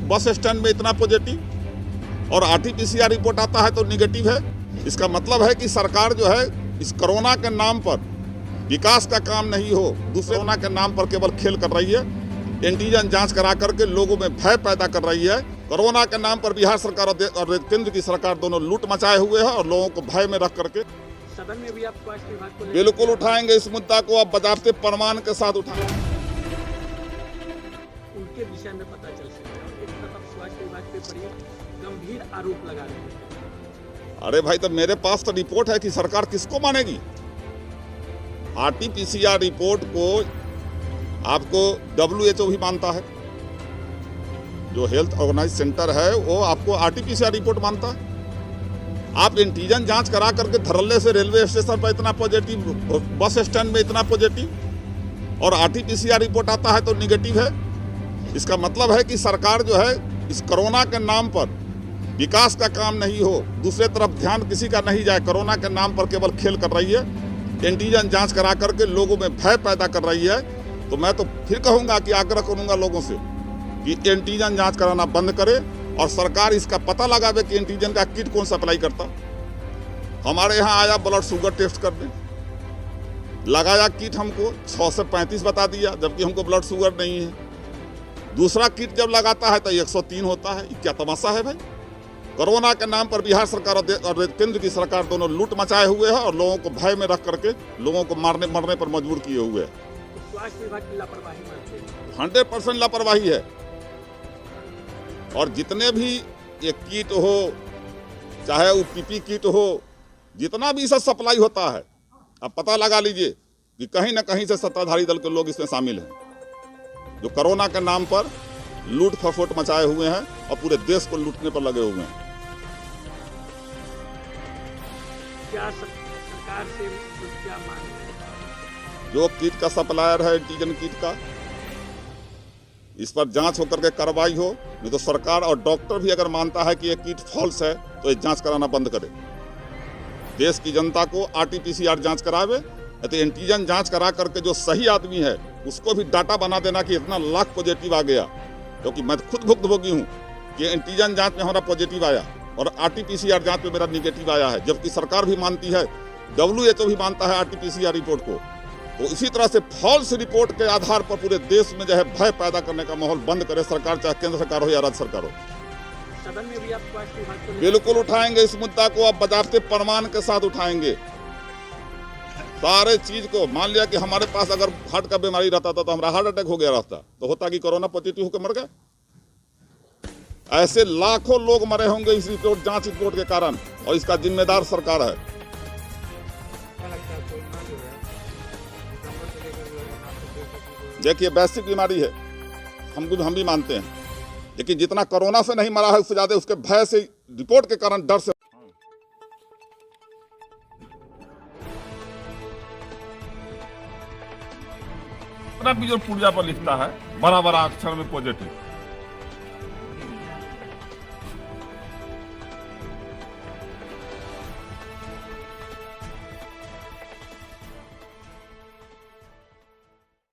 Bus stand में इतना positive और आरटीपीसीआर रिपोर्ट आता है तो निगेटिव है। इसका मतलब है कि सरकार जो है इस कोरोना के नाम पर विकास का काम नहीं हो, दूसरे कोरोना के नाम पर केवल खेल कर रही है। एंटीजन जांच करा करके लोगों में भय पैदा कर रही है। कोरोना के नाम पर बिहार सरकार और केंद्र की सरकार दोनों लूट मचाए हुए हैं और लोगों को भय में रख करके सदन में भी आप स्वास्थ्य विभाग को बिल्कुल उठाएंगे इस मुद्दा को, अब बजाबते प्रमाण के साथ उठाएंगे। उनके विषय में पता चल सके और एक तरफ स्वास्थ्य विभाग के बड़े गंभीर आरोप लगा रहे हैं। अरे भाई, तो मेरे पास तो रिपोर्ट है कि सरकार किसको मानेगी। आरटीपीसीआर रिपोर्ट को आपको WHO भी मानता है, जो हेल्थ ऑर्गेनाइज सेंटर है वो आपको आरटीपीसीआर रिपोर्ट मानता है। आप एंटीजन जांच करा करके धरल्ले से रेलवे स्टेशन पर इतना पॉजिटिव, बस स्टैंड में इतना पॉजिटिव और आरटीपीसीआर रिपोर्ट आता है तो निगेटिव है। इसका मतलब है कि सरकार जो है इस कोरोना के नाम पर विकास का काम नहीं हो, दूसरे तरफ ध्यान किसी का नहीं जाए, कोरोना के नाम पर केवल खेल कर रही है। एंटीजन जांच करा करके लोगों में भय पैदा कर रही है। तो मैं तो फिर कहूँगा कि आग्रह करूँगा लोगों से कि एंटीजन जांच कराना बंद करे और सरकार इसका पता लगावे कि एंटीजन का किट कौन सप्लाई करता। हमारे यहाँ आया ब्लड शुगर टेस्ट करने, लगाया किट हमको 6 से 35 बता दिया, जबकि हमको ब्लड शुगर नहीं है। दूसरा किट जब लगाता है तो 103 होता है। क्या तमाशा है भाई। कोरोना के नाम पर बिहार सरकार और केंद्र की सरकार दोनों लूट मचाए हुए हैं और लोगों को भय में रख करके लोगों को मरने पर मजबूर किए हुए हैं। स्वास्थ्य विभाग की लापरवाही मानते हैं। 100% लापरवाही है। और जितने भी ये किट हो, चाहे वो पीपी किट हो, जितना भी इसका सप्लाई होता है, अब पता लगा लीजिए कि कहीं ना कहीं से सत्ताधारी दल के लोग इसमें शामिल हैं, जो कोरोना के नाम पर लूट खसोट मचाए हुए हैं और पूरे देश को लूटने पर लगे हुए हैं। क्या सरकार से क्या मांग है? जो किट का सप्लायर है एंटीजन किट का, इस पर जांच होकर के कार्रवाई हो। नहीं तो सरकार और डॉक्टर भी अगर मानता है कि ये किट फॉल्स है तो ये जांच कराना बंद करे। देश की जनता को आरटीपीसीआर जांच करावे, तो एंटीजन जांच करा करके जो सही आदमी है उसको भी डाटा बना देना कि इतना लाख पॉजिटिव आ गया। क्योंकि मैं खुद भुक्तभोगी हूँ कि एंटीजन जांच में हमारा पॉजिटिव आया और आरटीपीसीआर जांच में मेरा निगेटिव आया है, जबकि सरकार भी मानती है, WHO भी मानता है आरटीपीसीआर रिपोर्ट को। तो इसी तरह से फॉल्स रिपोर्ट के आधार पर पूरे देश में जो है भय पैदा करने का माहौल बंद करे सरकार, चाहे केंद्र सरकार हो या राज्य सरकार हो। सदन में भी आप स्वास्थ्य विभाग को बिल्कुल उठाएंगे इस मुद्दा को, अब बजाबते प्रमाण के साथ उठाएंगे सारे चीज को। मान लिया कि हमारे पास अगर हार्ट का बीमारी रहता था तो हमारा हार्ट अटैक हो गया रहता, तो होता कि कोरोना पॉजिटिव होकर मर गए। ऐसे लाखों लोग मरे होंगे इस रिपोर्ट, जांच रिपोर्ट के कारण, और इसका जिम्मेदार सरकार है। देखिए, वैश्विक बीमारी है, हम भी मानते हैं, लेकिन जितना कोरोना से नहीं मरा है उससे ज्यादा उसके भय से, रिपोर्ट के कारण, डर से। भी जो पुर्जा पर लिखता है बड़ा बड़ा अक्षर में पॉजिटिव,